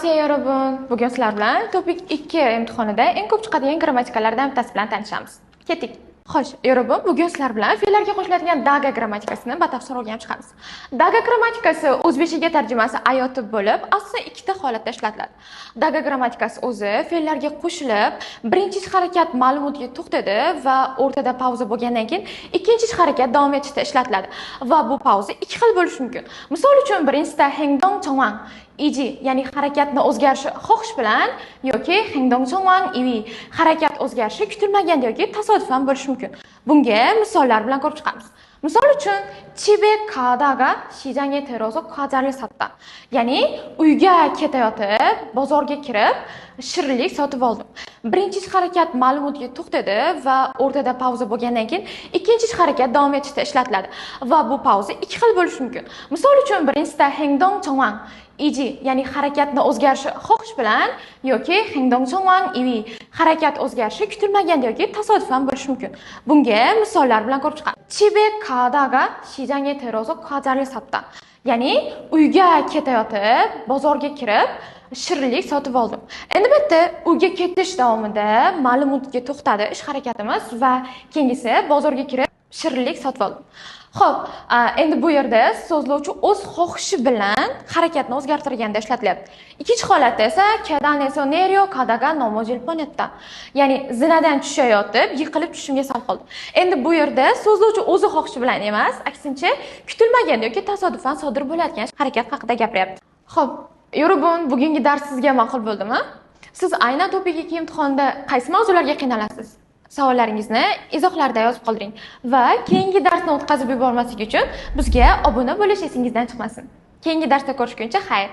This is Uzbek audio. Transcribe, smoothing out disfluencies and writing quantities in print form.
Assalomu alaykum. Bugun sizlar bilan topik 2 imtihonida eng ko'p chiqadigan grammatikalardan bittasi bilan tanishamiz. Ketdik. Xo'sh, yorubim, bugun sizlar bilan fe'llarga qo'shiladigan daga grammatikasini batafsil o'rganib chiqamiz. Daga grammatikasi o'zbekchaga tarjimasi ayotib bo'lib, aslida ikkita holatda ishlatiladi. Daga grammatikasi o'zi fe'llarga qo'shilib, birinchi harakat ma'lumotga to'xtadi va o'rtada pauza bo'lgandan keyin ikkinchi harakat davom etishda ishlatiladi. Va bu pauza ikki xil bo'lishi mumkin. Misol uchun, birinchisida hengdong chongwang iji, ya'ni harakatni o'zgarishi xohish bilan yoki hengdong chongwang iwi, harakat o'zgarishi kutilmaganda yoki tasodifan bo'lishi mumkin. Bunga misollar bilan ko'rib chiqamiz. Misol uchun, chibe kadaga shijangga terozo qajarli satta. Ya'ni uyga ketayotib, bozorga kirib, shirinlik sotib oldim. Birinchi harakat ma'lumotga to'xtadi va o'rtada pauza bo'lgandan keyin ikkinchi harakat davom etishda ishlatiladi. Va bu pauza ikki xil bo'lishi mumkin. Misol uchun, birinchisida hengdong chongwang iji, ya'ni harakatni o'zgarishi xohish bilan yoki hengdong chongwang iwi, harakat o'zgarishi kutilmaganda yoki tasodifan bo'lishi mumkin. Bunga misollar bilan ko'rib chiqamiz. Chibe kadaga shijangga terozo qajarli satta. Ya'ni uyga ketayotib, bozorga kirib, shirinlik sotib oldim. Endi bu yerda uyga ketish davomida ma'lumotga to'xtadi ish harakatimiz va keyingisi bozorga kirib shirinlik sotib oldim. Xo'p, endi bu yerda so'zlovchi o'z xohishi bilan harakatni o'zgartirganda ishlatilyapti. Ikkinchi holatda esa kedan lesionerio kadaga nomojil ponetta. Ya'ni zinadan tushayotib, yiqilib tushimga sal qoldi. Endi bu yerda so'zlovchi o'zi xohishi bilan emas, aksincha kutilmaganda yoki tasodifan sodir bo'layotgan harakat haqida gapiryapti. Xo'p, yorubim, bugungi dars sizga ma'qul bo'ldimi? Siz aynan topik 2 imtihonda qaysi mavzularga qiynalasiz? Savollaringizni izohlarda yozib qoldiring va keyingi darsni o'tkazib yubormaslik uchun bizga obuna bo'lish esingizdan chiqmasin. Keyingi darsda ko'rishguncha xayr.